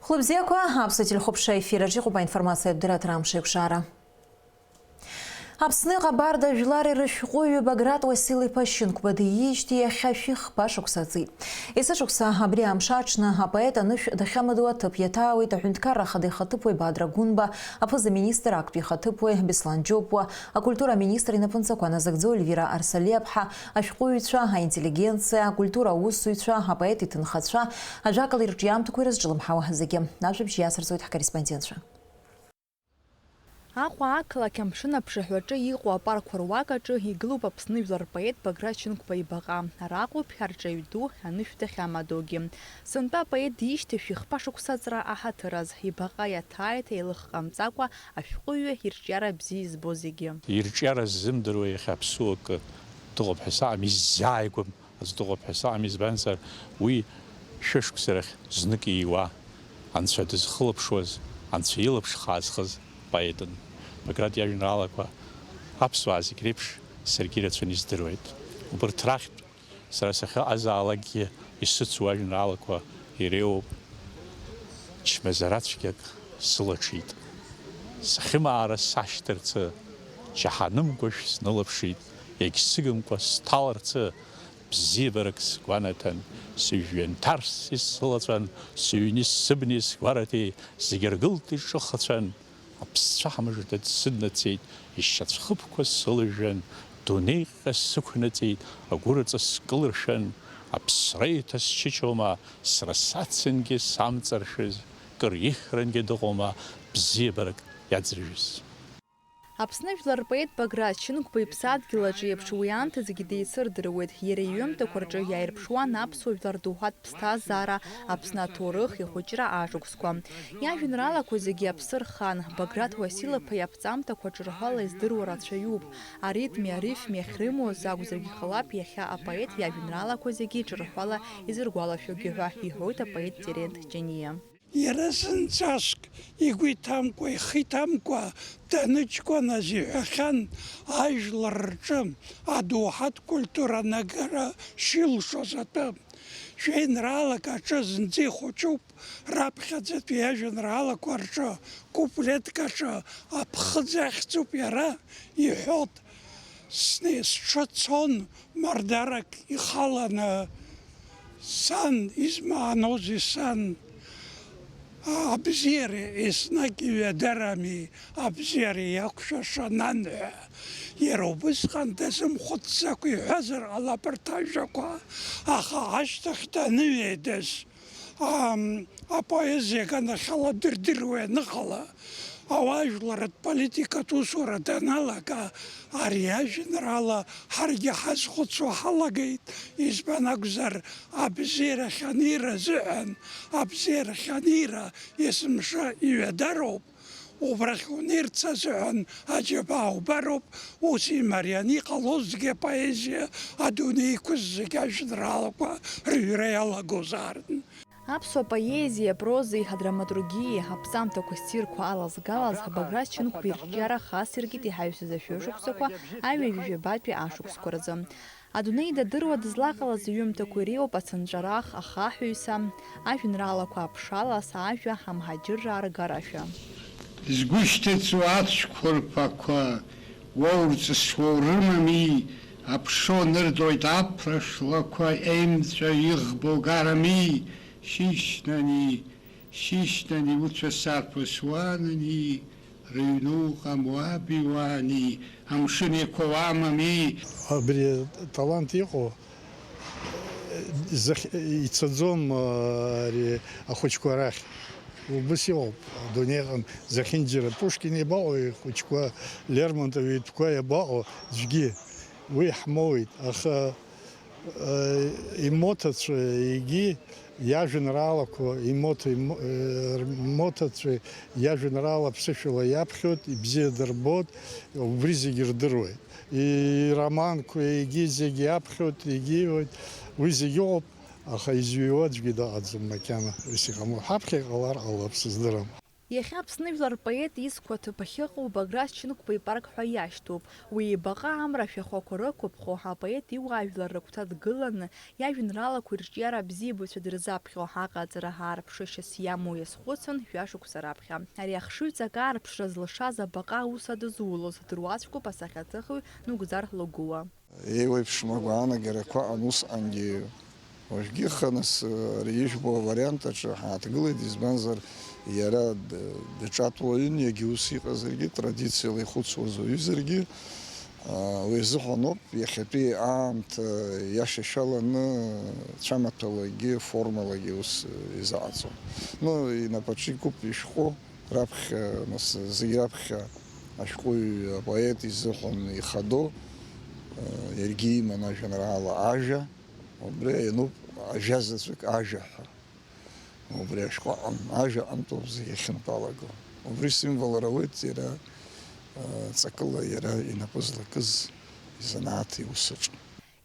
Хлопзякова, абсолютно хопша эфира жиғуба информация дырат рамшик шара. Апсны габарда жлари рышгою баграт василий пащенк бадыешти хаших пашук саци. Иса шукса абри амшачна апоэта ныш дахамадуа тапьятауи тахунткара хады хатыпой бадрагунба апоза министр актуи хатыпой бесланджопуа а культура министра инапынцакуана загдзо Эльвира Арсалепха ашкуюча а интеллигенция культура усуюча апоэт итынхатша ажакал ирджиамтукуй разжилымхауа заге. Нажиб жиясарзует корреспондентша. Ахва акла кемшина пшехвачы иғуа паркур вакачы иглуп Апсны жлар поэт Баграт пайбаға. Рақу пхарчайду анышты хамадоги. Сынпа поэт дишті шихпа шуксацра ахатыраз. Ибаға ятайт ейлық қамцаква ашқуы ирчара бзиз бозиги. Ирчара зимдруе хапсук туғып хисами зайгум. Аз туғып хисами збансар уи шишксерах зныки ива. Анцведіз хлопшоз, анцвилыпш хазхыз поэтын. Баграт я генералаква апсвази крепш Сергей Рацунис дырует. Убртрахт сарасаха азалаги иссуцуа генералаква иреу чмезаратчик сылачит. Сахимара саштерцы чаханым гош снылапшит. Ексигымква сталарцы бзиберекс гванатан сюжен тарс из сылацан сюнис сыбнис гварати зигергылты шухацан. Апсахамаждат сиднатит, ищацхыпква сылыжен, дунейха сукнатит, агураца скылыршен, апсрейта счичома, срасацинги самцаршиз, кырихренги догома, бзиберг ядзрижиз. Апсны жлар поэт Баграт пайпсадгиладжи епшуянты загидей сырдырует. Ереюем такорджи яйрпшуан апсу жлар духат пста зара апсна турых и хучра ажуксква. Я генерала козиги апсыр хан. Баграт Васила паяпцам такорджиргала издыру рацшаюб. А ритме, рифме, хриму загузерги халап яхя а поэт я генерала козиги чирхвала изыргуала фюгига. И хойта поэт терент джения. Ярасын цаск, игуй тамква, хитамква, танычква назихан, ажларчым, адухат культура нагара шилшо затым. Женрала кача зынцы хочуп, рабхадзет я женрала кварча, куплет кача, абхадзахцуп яра, и хот снес шатсон мардарак и халана сан, измаанози сан, Абзери иснаки ведерами, абзери якшаша нане. Еробысхан тесім хотсаку хазар алапертажаква, аха аштахта неведес. А поэзия гана хала дырдыруе нахала. Аважларат политика тусура даналака, ария женерала харги хаз хотсу халагейт, избанагзар абзера ханира зен, абзера ханира есмша иведароб, убрахунирца зен, аджабау бароб, уси марьяни колозге поэзия, адуни куззига женералаква, рюреяла гузарден. Апсуа поэзия, проза и драматургия, апсам тако стирку алаз-галаз, Баграт пирджара хасиргит и хайусы за фешуксаква, айве вижебатпи ашукскораза. Адунейда дырва дызлaqala зюм тако рио пацанджарах ахахюйса, ажвенралаква апшалас, ажва хамхаджирра аргараша. Сгущтецу ацкурпаква, воурца свурымами, апшо нырдойт апрашлаква, эймца их болгарами, Шишнани учасар посуанани, рейну хамуабивани, амшине ковамами. Абри талант его, ицадзом ахочкуарах, убысил, донехан захинджера Пушкин ебал, и хочкуа Лермонтов и ткуа ебал, жги, выхмоит, аха имотац иги. Я женералако, мотаци, я женерала психила япхют, и бзедербот, в бризигер дырует. И романку, и гизиги япхют, и гивот, визигиоп, а хайзюот жгида адзум макяна, висихаму хапхи алар алапсиздырам. Иахьа Аԥсны жәлар рпоет изқәа ҭыԥахь ыҟоу Баграт Чынқәба ипарк ҳәа иашьҭоуп. Уи ибаҟа амра ашәахәақәа рықәыԥхо апоет иуаажәлар рыгәҭа дгыланы иажәеинраалақәа ирҿиара абзиабаҩцәа дырзаԥхьо аҟаҵара аарԥшышьас иамоу иазхәыцын шәашықәса раԥхьа. Ари ахшыҩҵак аарԥшра злашаз абаҟа аус адызулоз дыруаӡәкуп асахьаҭыхыҩ Нугзар Лагуа. Еиуеиԥшым агәаанагарақәа усҟангьы уажәгьы ханас ари ижәбо авариант аҿы ҳааҭгылеит, избанзар иара даҿатәуаҩын, иагьа ус иҟазаргьы, традициала ихәыцуаз уаҩызаргьы, уи азыҳәаноуп иахьатәи аамҭа иашьашьаланы цәамаҭәалагьы формалагьы ус изааӡо. Инапаҿы икуп ишәҟәы раԥхьа, зегь раԥхьа ашәҟәыҩ апоет изыҳәан ихадо, иаргьы иман ажәеинраала ажәа, убри иануп ажьа заҵәык ажәа ҳәа. Убри ашәҟәаҟны ажәа ҟантәоуп зегь ахьынтәалаго. Убри символыр ауеит иара ҵакыла иара инапы злакыз изанааҭ иусаҿы.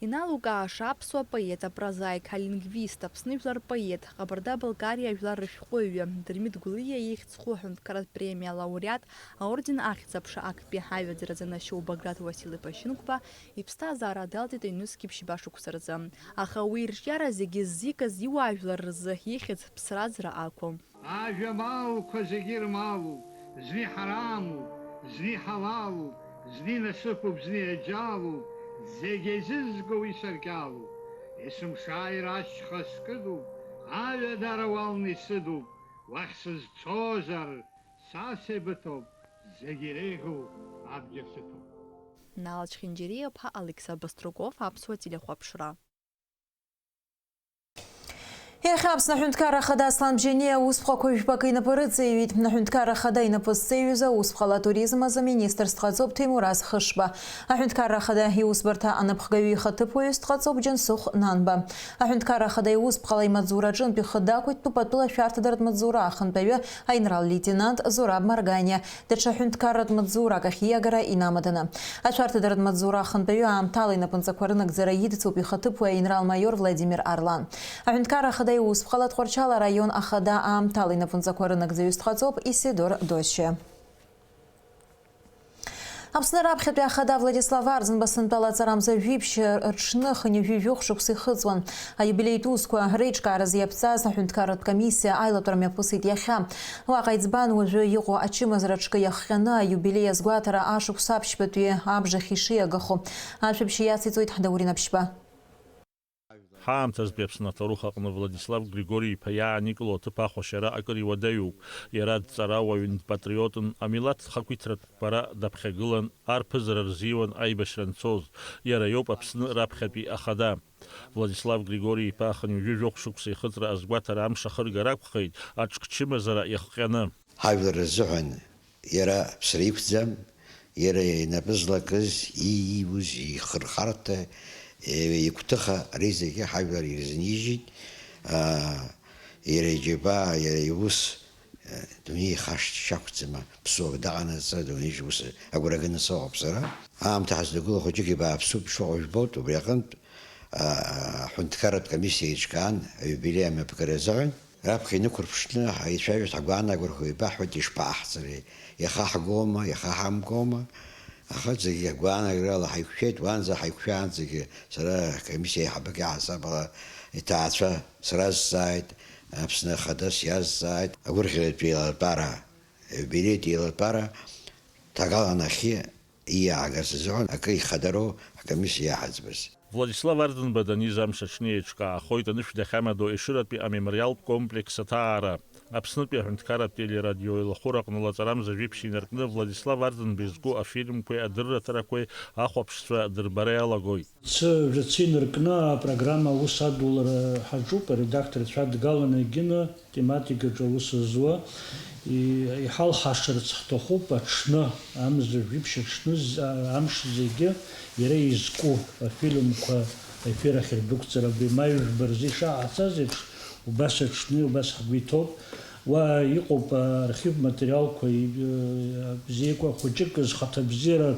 Иналукааша аԥсуа поет, апрозаик, алингвист, Аԥсны жәлар рпоет, Ҟабарда-Балкариа ажәлар рышәҟәыҩҩы, Дырмит Гәлиа ихьӡ-хәы аҳәынҭқарратә премиа лауреат, аорден ахьӡ-аԥша актәи ҳаҩаӡаразы нашьоу Баграт Уасили Пащынқәба иԥсҭазаара далҵит аҩнызқь ԥшьба шықәса рзы. Аха уи ирҿиара зегьы ззикыз иуаажәлар рзы ихьӡ ԥсразра акәым. Ажәамалқәа зегьы ирмалуп, зны ҳарамуп, зны ҳалалуп, зны насыԥуп, зны аџьалуп, зегьы еизызго исаркьалуп, есымшааир ашьха скыдуп, аҩадара уалны исыдуп, уахь сызцозар са сеибыҭоуп, зегьы иреиӷьу абџьар сыҭоуп. Налач Хинџьериа-ԥҳа Алекса Баструков, аԥсуа телехәаԥшра. Иахьа Аԥсны Аҳәынҭқарра Ахада Аслан Бжьаниа аусԥҟақәа ҩбак инапы рыҵаҩит. Аҳәынҭқарра Ахада инапы зҵаҩыз аусԥҟала атуризм азы министрс дҟаҵоуп Ҭемураз Хышба. Аҳәынҭқарра Ахада иусбарҭа анаԥхгаҩы ихаҭыԥуаҩыс дҟаҵоуп Џьансыхә Нанба. Аҳәынҭқарра Ахада иусԥҟала имаҵзура аҿынтәи хыдақәиҭтәуп атәыла шәарҭадаратә маҵзура ахантәаҩы аинрал-леитенант Зураб Марганиа. Даҽа ҳәынҭқарратә маҵзурак ахь ииагара инамаданы. Ашәарҭадаратә маҵзура ахантәаҩы аамҭала инапынҵақәа рынагӡара идцоуп ихаҭыԥуаҩ аинрал-майор Владимир Арлан. Аҳәынҭқарра Ахада иусԥҟала Тҟәарчал араион ахада аамҭала инапынҵақәа рынагӡаҩыс дҟаҵоуп Исидор Дошье. Аԥсны раԥхьатәи ахада Владислав Арзынба сынтәала аҵарамза жәиԥшьы рҽны хынҩажәижәохә шықәса ихыҵуан. Аиубилеитә усқәа реиҿкааразы иаԥҵаз аҳәынҭқарратә комиссиа аилатәара мҩаԥысит иахьа. Уаҟа иӡбан уажәы иҟоу ачымазара аҿкы иахҟьаны аиубилеи азгәаҭара ашықәс аԥшьбатәи абжахь ишиагахо. Ашәаԥшьы иациҵоит Ҳдаурин Аԥшьба. Ҳаамҭазтәи Аԥсны аҭоурых аҟны Владислав Григори-иԥа иааникыло аҭыԥ ахәашьара акыр иуадаҩуп. Иара дҵарауаҩын, патриотын, амилаҭ хақәиҭтәратә ԥара даԥхьагылан, арԥызара рзиуан аибашьра анцоз. Иара иоуп Аԥсны раԥхьатәи ахада. Владислав Григори-иԥа хынҩажәижәохә шықәса ихыҵра азгәаҭара амш ахыргара акәхеит, аҿкчымазара иахҟьаны. Ҳажәлар рзыҳәан иара ԥсра иқәӡам, иара инапы злакыз, ииуз, ихырхарҭа, игәҭыха ари зегьы ҳажәлар ирзнижьит, иара иџьаба, иара иус дунеи ихашьақәҵама, ԥсуак даҟанаҵы, дунеи ус агәра ганы сыҟоуп сара. Аамҭа ҳазҭагылоу хәыҷык ибааԥсуп, шәҟәы жәбоит, убри аҟнытә аҳәынҭқарратә комиссиа еиҿкаан аиубилеи амҩаԥгара азыҳәан, раԥхьа инықәырԥшны ҳаицәажәоит, ҳгәаанагара еибаҳҳәоит ишԥааҳҵари, иаха ҳгома, иаха ҳамгома. Аха зегьы агәаанагарала ҳаиқәшәеит, уанӡа ҳаиқәшәаанӡагьы сара акомиссиа аиҳабык иаҳасабала иҭаацәа сразҵааит, Аԥсны Ахада сиазҵааит, агәырӷьаратә еилатәара, аиубилеитә еилатәара ҭагаланахьы ииаагаз азыҳәан акы ихадароу акомиссиа иаҳаӡбыз. Владислав Арзынба даниз амш аҽны еиҿкаахоит анышә дахьамадоу Ешыратәи амемориалтә комплекс аҭаара. Аԥснытәи аҳәынҭқарратә телерадиоеилахәыра аҟны лаҵарамза жәиԥшьа инаркны Владислав Арзынба изку афильмқәеи адырраҭарақәеи ахәаԥшцәа дырбара иалагоит. Рыци инаркны апрограмма аус адулара ҳаҿуп, аредакторцәа дгаланы егьины тематикаҿы аус зуа. Иҳалҳашарц ҳҭахуп аҽны, амза жәиԥшьа аҽны амш зегьы иара изку афильмқәа аефир ахь ирдәықәҵара, абри маҩжәба рзы ишааҳацаз еиԥш, убас аҽны, убас ҳгәы иҭоуп. Уа иҟоуп архив материалқәа бзиақәа, хәыҷык зхаҭа бзиара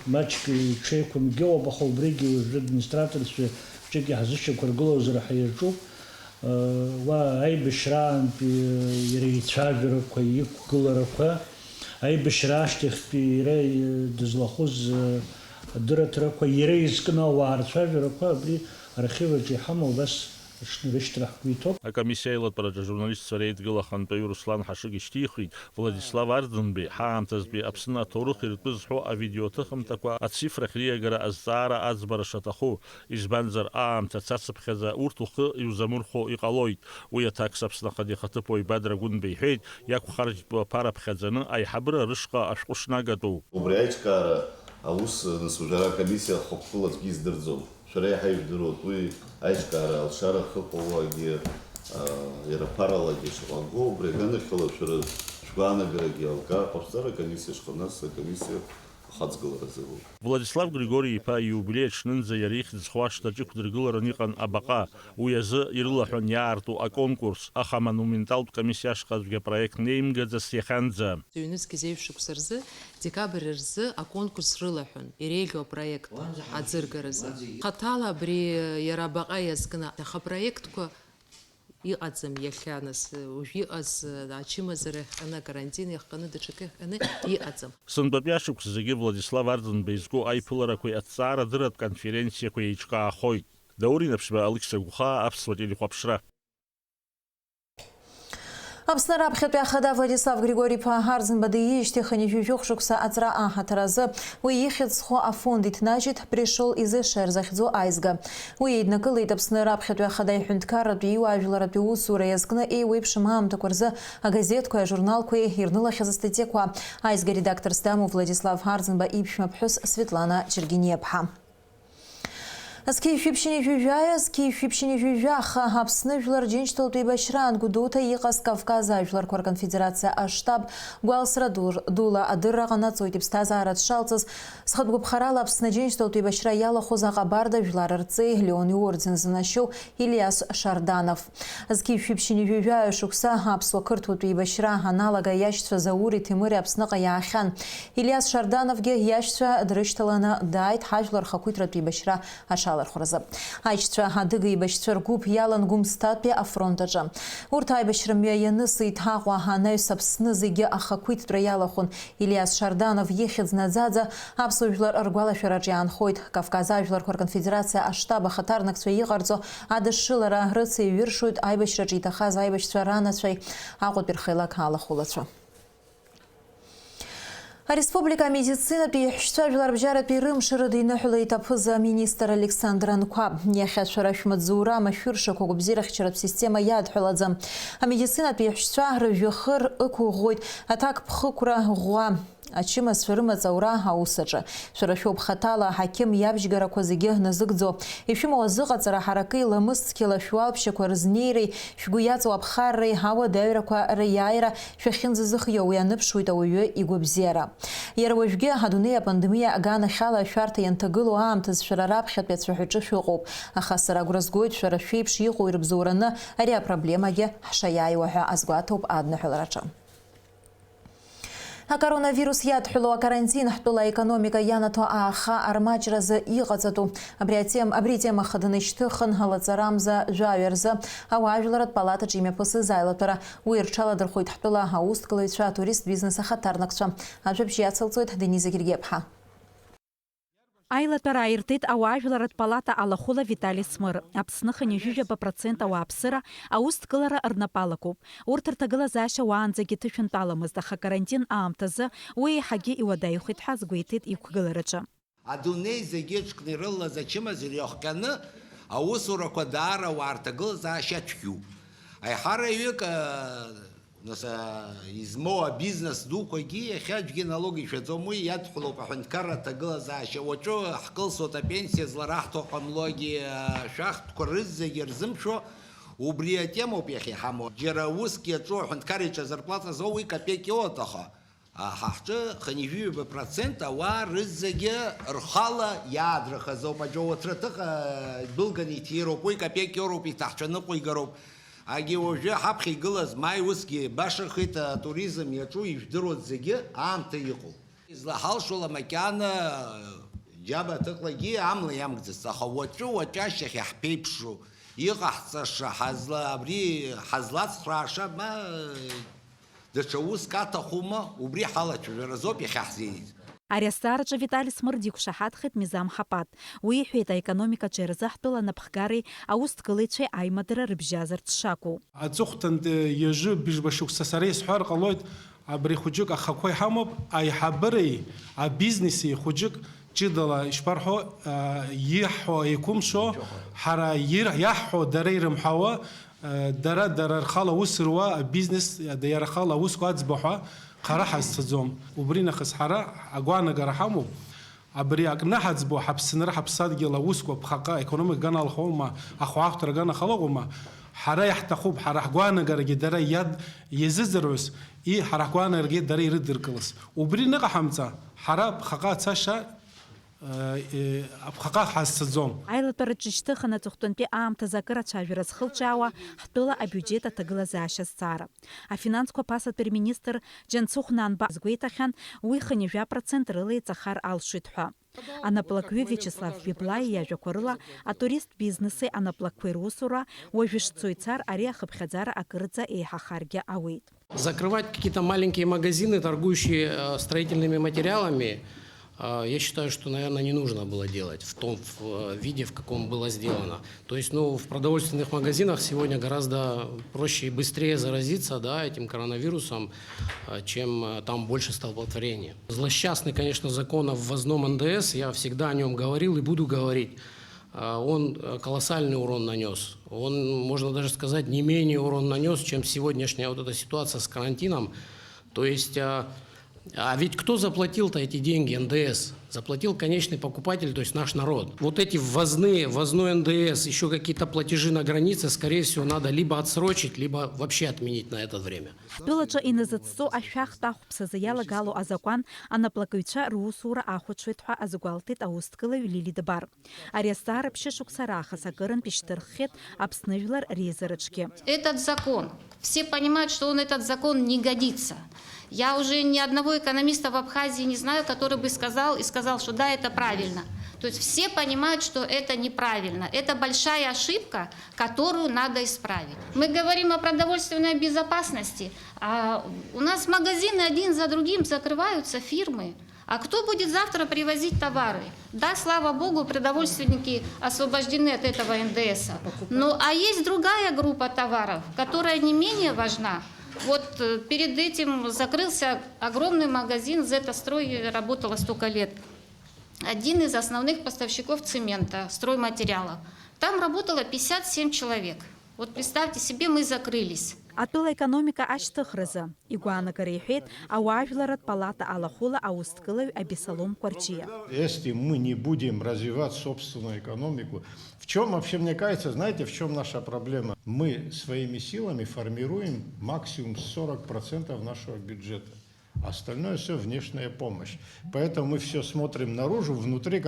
маҷк иҽеиқәымгьоуп, аха убригьы уажәы администраторцәа ҿык иҳазышьақәыргылозар ҳаирҿуп. аибашьраантәи иара ицәажәарақәа, иқәгыларақәа, аибашьраашьҭахьтәи иара дызлахәыз адырраҭарақәа, иара изкны ауаа рцәажәарақәа абри архив аҿы иҳамоу убас рышьҭрахқәиҭуп. Акомиссиа еилатәараҿы ажурналистцәа реидгылахантәаҩы Руслан Ҳашыг ишьҭихит Владислав Ардынбеи ҳаамҭазтәи Аԥсны аҭоурых иртәы зҳәо авидеоҭыхымҭақәа ацифрахь риагара азҵаара аӡбара шаҭаху, избанзар аамҭа цацыԥхьаӡа урҭ ухы иузамырхәо иҟалоит. Уи аҭакс Аԥсны Ахадихаҭыԥуаҩ Бадра Гәынбеи иҳәеит, иақәхарџьтәу аԥара ԥхьаӡаны аиҳабыра рышҟа ашәҟәы шнагатәу. Убри аиҿкаара аус насужара акомиссиа хықәкыла аӡәгьы издырӡом. Шәара иаҳа ижәдыруа уи аиҿкаара алшара хыҟоуагьы иара ԥаралагьы ишҟаго, убри аганахьала шәара шәгәаанагарагьы алкаа ҟаԥҵара акомиссиа шҟа, нас акомиссиа ахаҵгыларазы. Владислав Григори-иԥа иубилеи аҽнынӡа иара ихьӡ зхуа шҭаҿы иқәдыргыларан иҟан абаҟа, уи азы ирылаҳәан иаарту аконкурс, аха амонументалтә комиссиа ашҟаҵәҟьа апроект неимгаӡац иахьанӡа. Ҩнызқьи зеиԥшықәса рзы декабр рзы аконкурс рылаҳәан иреиӷьу апроект аӡыргаразы. Хаҭала абри иара абаҟа иазкны апроектқәа иҟаӡам иахьа, нас уажә иҟаз ачымазара иахҟьаны, акарантин иахҟьаны, даҽакы иахҟьаны иҟаӡам. Сынтәатәи ашықәс зегьы Владислав Ардынбеи изку аиԥыларақәеи аҭҵаарадырратә конференциақәеи еиҿкаахоит. Даури Наԥшьба, Алықьса Гәхаа, Аԥсуа телехәаԥшра. Аԥсны раԥхьатәи ахада Владислав Григори-иԥа Ардынба диишьҭихын ижәижәох шықәса аҵра аҳаҭаразы уи ихьӡ зху афонд иҭнажьит Пришол изышер захьӡу аизга. Уи еиднакылеит Аԥсны раԥхьатәи ахада иҳәынҭқарратәи иуаажәларатәи усура иазкны еиуеиԥшым аамҭақәа рзы агазеҭқәеи ажурналқәеи ирнылахьаз астатиақәа. Аизга редакторс дамоу Владислав Ардынба иԥшәма ԥҳәыс Светлана Ҷыргьениаԥҳа. Аски шәиԥшьини жәижәаҩ, аски шәиԥшьини жәижәаха Аԥсны жәлар џьынџьтәылатәи еибашьраан Гәдоуҭа иҟаз Кавказ ажәларқәа рконфедерациа аштаб гәалсра дула адырра ҟанаҵоит иԥсҭазаара дшалҵыз. Зхатәгәыԥхарала Аԥсны џьынџьтәылатәи еибашьра иалахәыз аҟабарда жәлар рҵеи Леон иорден зынашьоу Илиас Шарданов. Аски шәиԥшьини жәижәаҩ шықәса аԥсуа қырҭуатәи еибашьра аналага иашьцәа Заури Ҭемыри Аԥсныҟа иаахьан. Илиас Шардановгьы иашьцәа дрышьҭаланы дааит ҳажәлар хақәиҭратәи еибашьра аҽалархәразы. Аишьцәа адыга еибашьцәа ргәыԥ иалан Гәымсҭатәи афронт аҿы. Урҭ аибашьра мҩа ианысит Аҟәа анаҩс Аԥсны зегьы ахақәиҭтәра иалахәын. Илиас Шарданов ихьӡ наӡаӡа аԥсуа жәлар ргәалашәараҿы иаанхоит. Кавказ ажәларқәа рконфедерациа аштаб ахаҭарнакцәа иҟарҵо адышшылара рыцеиҩыршоит аибашьраҿы иҭахаз аибашьцәа ранацәеи Аҟәатәи рхеилак алахәылацәа. Ареспублика медицинатәи иҳәшьцәа жәларбжьаратәи рымшарыда иныҳәалеит аԥыза министр Александр Анқәа. Иахьа шәара шәмаҵзура машәыршақәа гәабзиарахьчаратә система иадҳәалаӡам. Амедицинатәи иҳәшьцәа рыжәҩахыр ықәыӷәӷәоит аҭак ԥхықәра ӷәӷәа. Ачымазцәа рымаҵаура аус аҿы. Шәара шәоуп хаҭала аҳақьым иабжьгарақәа зегьы назыгӡо. Ишәымоу азыҟаҵара ҳаракеи ламысцқьала шәуалԥшьақәа рызнеиреи, шәгәы иаҵоу аԥхарреи, ауадаҩрақәа риааира шәахьынӡазыхио уи аныԥшуеит ауаҩы игәабзиара. Иара уажәгьы адунеи апандемиа аганахьала шәарҭа ианҭагылоу аамҭаз шәара раԥхьатәи ацәаҳәаҿы шәыҟоуп. Аха сара агәра згоит шәара шәеиԥш иҟоу ирыбзоураны ари апроблемагьы ҳшаиааиуа ҳәа азгәаҭоуп адныҳәалараҿы. Акоронавирус иадҳәало акарантин ҳтәыла аекономика ианаҭо ааха армаҷразы иҟаҵатәу. Абри атема хаданы ишьҭыхын алаҵарамза жәаҩа рзы ауаажәларатә палатаҿы имҩаԥысыз аилатәара. Уи рҽаладырхәит ҳтәыла аусҭгылаҩцәа, атурист бизнес ахаҭарнакцәа. Ажәабжь иацылҵоит Дениза Гергиаԥҳа. Аилатәара ааиртит ауаажәларатә палата алахәыла Виталий Смыр. Аԥсныха 90% ауааԥсыра аусҭгылара рнапалакуп. Урҭ рҭагылазаашьа уаанӡагьы ҭышәынтәаламызт, аха карантин аамҭазы уи еиҳагьы иуадаҩхеит ҳәа азгәеиҭеит иқәгылараҿы. Адунеи зегьы ҿкны ирылаз ачымазара иахҟьаны аусурақәа даара уаарҭагылазаашьа цәгьоуп. Аиҳараҩык измоу абизнес дуқәагьы иахьа аӡәгьы налог ишәаӡом, уи иадҳәалоуп аҳәынҭқарра аҭагылазаашьа. Уаҵәы ҳкылсуеит апенсиа злараҳҭо ҟамлогьы шәахтәқәа рызегьы рзымшәо убри атемоуп иахьа иҳамоу. Џьара уск иаҿу аҳәынҭқар иаҿы зарплата зоу уи копеик иоуит, аха ҳаҳҿы 90% ауаа рызегьы рхала иаадрахазоуп. Аџьауаҭраҭыҟа дәылганы иҭироуп, уи копеик иоуроуп, иҭаҳҿаныҟәо игароуп. Аги уажәы ҳаԥхьа игылаз маи усгьы башахеит атуризм иаҿу ижәдыруаз зегьы аамҭа иҟоуп. Излаҳалшола макьана џьаба ҭыҟлагьы амла иамгӡац, аха уаҵәы ашьҭахь иаҳԥеиԥшу иҟаҳҵаша абри ҳазлацхрааша ма даҽа уск аҭахума, убри ҳалацәажәаразоуп иахьаҳзиниз. Ари азҵаараҿы Витали Смыр диқәшаҳаҭхеит Мизам Ҳапат. Уи иҳәеит аекономикаҿы ирзы ҳтәыла напхгареи аусҭгылаҩцәеи аимадара рыбжьазарц шакәу. Аҵыхәтәан иажы быжьба шықәса сара исҳәар ҟалоит, абри хәыҷык ахақәа иҳамоуп, аиҳабыреи абизнеси хәыҷык ҷыдала ишԥарҳәо иаҳҳәо еиқәымшәо, ҳара иаҳҳәо дара ирымҳәауа, дара рхала аус руа абизнес иара рхала аусқәа аӡбахә ҳара ҳазцаӡом. Убри нахыс ҳара агәаанагара ҳамоуп. Абри акны ҳаӡбо ҳаԥсынра ҳаԥсадгьыл аусқәа ԥхаҟа економика ганалхоума, ахәаахәҭра ганахалоума, ҳара иаҳҭахуп, ҳара ҳгәаанагарагьы дара иазыӡырҩыз, ҳара ҳгәаанагарагьы дара ирыдыркылаз. Убри ныҟаҳамҵа, ҳара ԥхаҟа ацашьа ԥхаҟа ҳазцаӡом. Аилатәараҿы ишьҭыхын аҵыхәтәантәи аамҭазы акыр ацәажәара зхылҿиаауа ҳтәыла абиуџьет аҭагылазаашьа зҵаара. Афинансқәа аԥасатәи рминистр Џьансыхә Нанба азгәеиҭахьан, уи 50% рыла иҵахар алшоит ҳәа. Анаплакҩы Вячеслав Библаи иажәақәа рыла атурист бизнеси анаплакқәа ирусура уажәы шцо ицар ари ахыԥхьаӡара акырӡа еиҳахаргьы ауеит. Закрывать какие-то маленькие магазины, торгующие строительными материалами, я считаю, что, наверное, не нужно было делать в том виде, в каком было сделано. То есть, в продовольственных магазинах сегодня гораздо проще и быстрее заразиться, этим коронавирусом, чем там больше столпотворения. Злосчастный, конечно, закон о ввозном НДС, я всегда о нем говорил и буду говорить. Он колоссальный урон нанес. Он, можно даже сказать, не менее урон нанес, чем сегодняшняя вот эта ситуация с карантином. То есть... А ведь кто заплатил-то эти деньги, НДС? Заплатил конечный покупатель, то есть наш народ. Вот эти ввозной НДС, еще какие-то платежи на границе, скорее всего, надо либо отсрочить, либо вообще отменить на это время. Ҳтәылаҿы иназыҵҵо ашәахтә ахәԥсазы иалагало азакәан анаплакыҩцәа русура ахәаҽуеит ҳәа азгәалҭеит аусҭгылаҩ Лили Дбар. Ари азҵаара ԥшьышықәса раахыс акырынтә ишьҭырххьеит Аԥсны жәлар реизараҿгьы. Этот закон, все понимают, что этот закон не годится. Я уже ни одного экономиста в Абхазии не знаю, который бы сказал, что да, это правильно. То есть все понимают, что это неправильно. Это большая ошибка, которую надо исправить. Мы говорим о продовольственной безопасности, а у нас магазины один за другим закрываются, фирмы. А кто будет завтра привозить товары? Да, слава богу, продовольственники освобождены от этого НДСа. А есть другая группа товаров, которая не менее важна. Вот перед этим закрылся огромный магазин, Зетастрой работала столько лет. Один из основных поставщиков цемента, стройматериалов. Там работало 57 человек. Вот представьте себе, мы закрылись. Атәыла економика ашьҭыхразы игәаанагара иҳәеит ауаажәларатә палата алахәыла аусҭгылаҩ Абисалом Кәарҷиа. Если мы не будем развивать собственную экономику, в чем вообще, мне кажется, знаете, в чем наша проблема? Мы своими силами формируем максимум 40% нашего бюджета. Остальное все внешняя помощь. Поэтому мы все смотрим наружу, внутри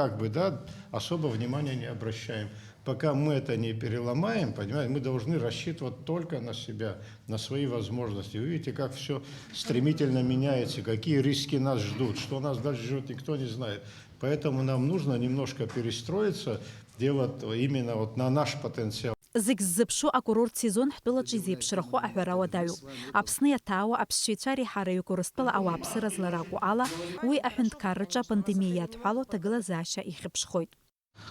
особо внимания не обращаем. Пока мы это не переломаем, понимаете, мы должны рассчитывать только на себя, на свои возможности. Вы видите, как все стремительно меняется, какие риски нас ждут, что нас дальше ждет, никто не знает. Поэтому нам нужно немножко перестроиться, делать именно на наш потенциал. Зегь ззыԥшу акурорт сезон ҳтәылаҿы изеиԥшрахо аҳәара уадаҩуп. Аԥсны иаҭаауа аԥсшьаҩцәа реиҳараҩык Урыстәыла ауааԥсыра зларакәу ала, уи аҳәынҭқарраҿы апандемиа иадҳәало аҭагылазаашьа ихьыԥшхоит.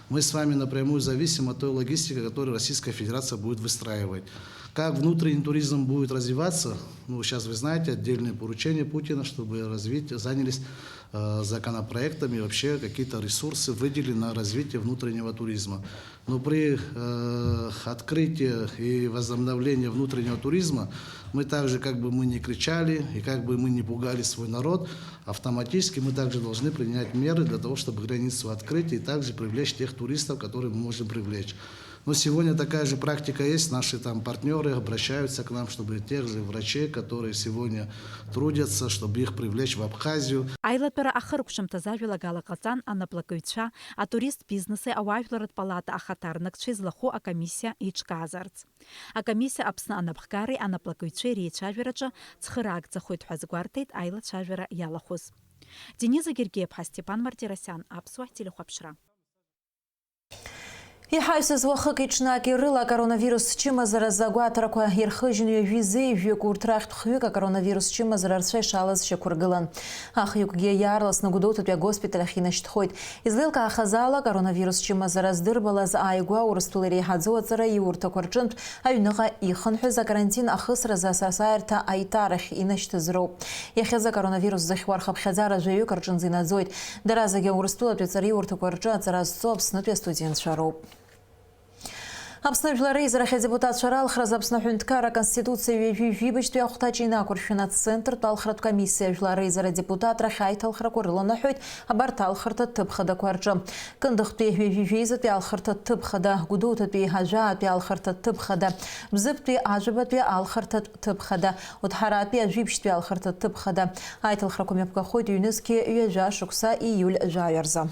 Мы с вами напрямую зависим от той логистики, которую Российская Федерация будет выстраивать. Как внутренний туризм будет развиваться, сейчас вы знаете, отдельные поручения Путина, чтобы занялись законопроектами, вообще какие-то ресурсы выделены на развитие внутреннего туризма. Но при открытии и возобновлении внутреннего туризма мы также, как бы мы ни кричали и как бы мы не пугали свой народ, автоматически мы также должны принять меры для того, чтобы границу открыть и также привлечь тех туристов, которые мы можем привлечь. Но сегодня такая же практика есть, наши партнеры обращаются к нам, чтобы тех же врачей, которые сегодня трудятся, чтобы их привлечь в Абхазию. Аилатәара ахыркәшамҭаз ажәалагала ҟаҵан анаплакыҩцәа, атурист бизнеси ауаажәларатә палата ахаҭарнакцәа излахәу акомиссиа еиҿкаазарц. Акомиссиа Аԥсны анаԥхгареи анаплакыҩцәеи реицәажәараҿы цхыраагӡахоит ҳәа згәарҭеит аилацәажәара иалахәыз. Дениза Гергиев-ԥҳа, Степан Мартиросиан, Аԥсуа телехәаԥшра. Иҳаҩсыз уахык иҽнак ирыла коронавирус чымазара загәаҭарақәа ирхыжьын ҩажәи жәҩык урҭ рахьтә хҩык акоронавирус чымазара рцәа ишалаз шьақәыргылан. Ахҩыкгьы иаарласны Гәдоуҭатәи агоспиталь ахь инашьҭхоит. Излеилкаахаз ала коронавирус чымазара здырбалаз ааигәа Урыстәылеи реиҳаӡоу аҵара иурҭақәа рҿынтә аҩныҟа ихынҳәыз акарантин ахысразы асасааирҭа аитарахь инашьҭыз роуп. Иахьазы коронавирус зыхьуа рхыԥхьаӡара жәаҩык рҿынӡа инаӡоит. Дара зегьы Урыстәылатәи аҵара иурҭақәа рҿы аҵара зҵо Аԥснытәи астудентцәа роуп. Аԥсны Жәлар Реизарахь адепутатцәа ралхраз Аԥсны Аҳәынҭқарра Аконституциа ҩажәи-жәибаҩтәи ахәҭаҷ инақәыршәын ацентртә алхратә комиссиа Жәлар Реизара адепутатрахь аиҭалхрақәа рыланаҳәоит абарҭ алхырҭатә ҭыԥхадақәа рҿы. Кындыхтәи ҩажәи-жәеизатәи алхырҭатә ҭыԥхада, Гәдоуҭатәи ажәаатәи алхырҭатә ҭыԥхада, Бзыԥтәи аџьабатәи алхырҭатә ҭыԥхада, Уҭҳаратәи ажәибжьтәи алхырҭатә ҭыԥхада. Аиҭалхрақәа мҩаԥгахоит ҩнызқьи ҩажәа шықәса ииуль жәаҩа рзы.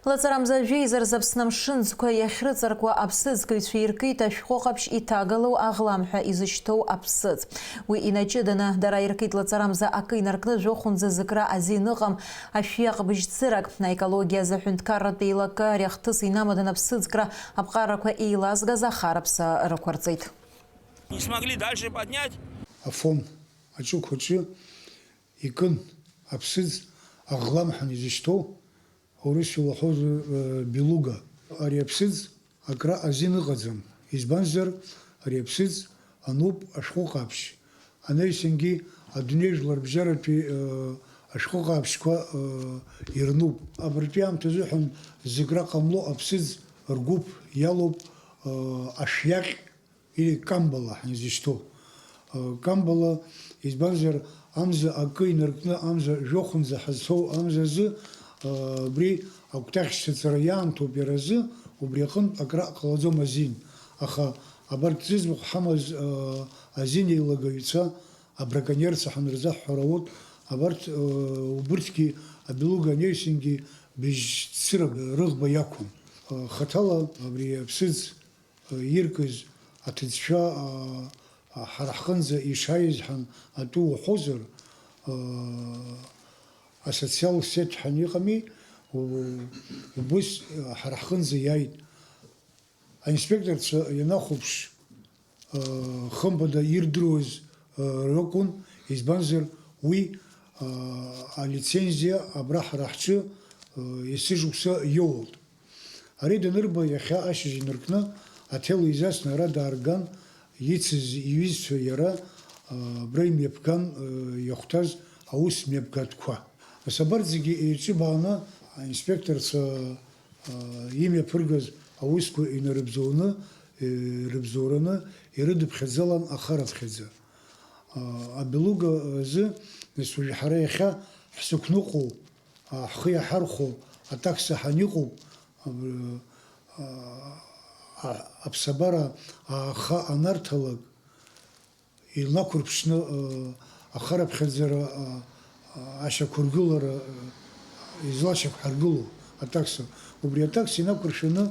Лаҵарамза жәеизараз Аԥсны амшынҵқәа иахьрыҵаркуа аԥсыӡкыҩцәа иркит ашәҟәы ҟаԥшь иҭагалоу аӷламҳәа изышьҭоу аԥсыӡ. Уи инаҷыданы дара иркит лаҵарамза акы инаркны жәохәынӡа зыкра азин ыҟам ашәиаҟбыжьцырак аекологиазы аҳәынҭқарратә еилакы ари ахҭыс инамадан аԥсыӡкра аԥҟарақәа еилазгаз ахараԥса рықәырҵеит. Афон аҿықәаҿы икын аԥсыӡ аӷламҳәан изышьҭоу Аурыс илаҳәоз белуга. Ари аԥсыӡ акра азин ыҟаӡам. Избанзар ари аԥсыӡ ануп ашәҟәы ҟаԥшь. Анаҩсангьы адунеи жәлар бжьаратәи ашәҟәы ҟаԥшьқәа ирнуп. Абыртәи аамҭа азыҳәан зыгра ҟамло аԥсыӡ ргәыԥ иалоуп ашиаҟь или камбала ҳизышьҭоу. Камбала избанзар амза акы инаркны амза жәохәынӡа ҳазцоу амзазы убри агәҭахьшьцара иаамҭоуп иара азы, убри аҟынтә акра ҟалаӡом азин. Аха абарҭ зыӡбахә ҳамаз азин еилагаҩцәа, абраконьерцәа ҳанырзаҳҳәара ауп, абарҭ убырҭгьы абелуга анаҩсангьы быжьцырак рыӷба иақәым. Хаҭала абри аԥсыӡ иркыз аҭыӡшәа ҳара ҳҟынӡа ишааиз ҳәан атәы уҳәозар, асоциал сет ҳәан иҟами, убыс ҳара ҳҟынӡа иааит. Аинспекторцәа ианахәаԥш хымԥада ирдыруаз ракәын, избанзар уи алицензиа абра ҳара ҳҿы есышықәса иоуалт. Ари данырба иахьа ашьыжь инаркны аҭел изасны ара даарган, ицыз иҩызцәа иара абра имҩаԥган иахәҭаз аус мҩаԥгатәқәа. Абарҭ зегьы еиҿыбааны аинспекторцәа имҩаԥыргаз аусқәа инарыбзоураны ирыдыԥхьаӡалан ахараԥхьаӡа. Абелуга азы уажәы ҳара иахьа ҳзықәныҟәо, ҳхы иаҳархәо атакса ҳаниҟоу аԥсабара ааха анарҭалак илнақәырԥшны ахараԥхьаӡара ашьақәыргылара излашьақәҳаргылоу атакса. Убри атакса инақәыршәаны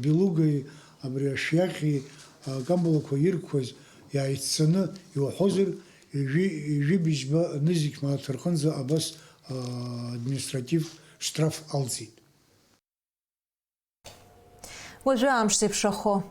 белугаи абри ашиаҟьи камбалақәа ирқәаз иааиццаны иуаҳәозар, ижәибыжьба нызқь мааҭ рҟынӡа абас административ штраф алҵит. Уажәы амш зеиԥшрахо.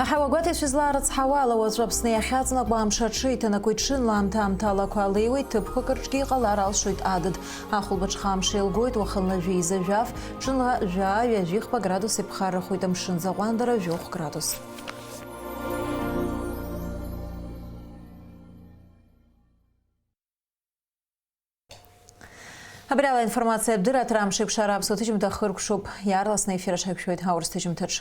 Аҳауагәаҭаҩцәа злаарыцҳауа ала уаҵәы Аԥсны иахьаҵанакуа амш аҽеиҭанакуеит ҽынла аамҭа-аамҭалақәа алеиуеит, ҭыԥқәак рҿгьы иҟалар алшоит адыд. Ахәылбыҽха амш еилгоит, уахынла жәеиза жәаф, ҽынла жәа-ҩажәихԥа градус иԥхаррахоит, амшын заҟәандара жәохә градус. Абри ала информациа бдыраҭара амш еиқәшара аԥсуа ҭыжьымҭа хыркәшоуп. Иаарласны ефир аҿы ҳаиқәшәоит Аурыс ҭыжьымҭаҿ.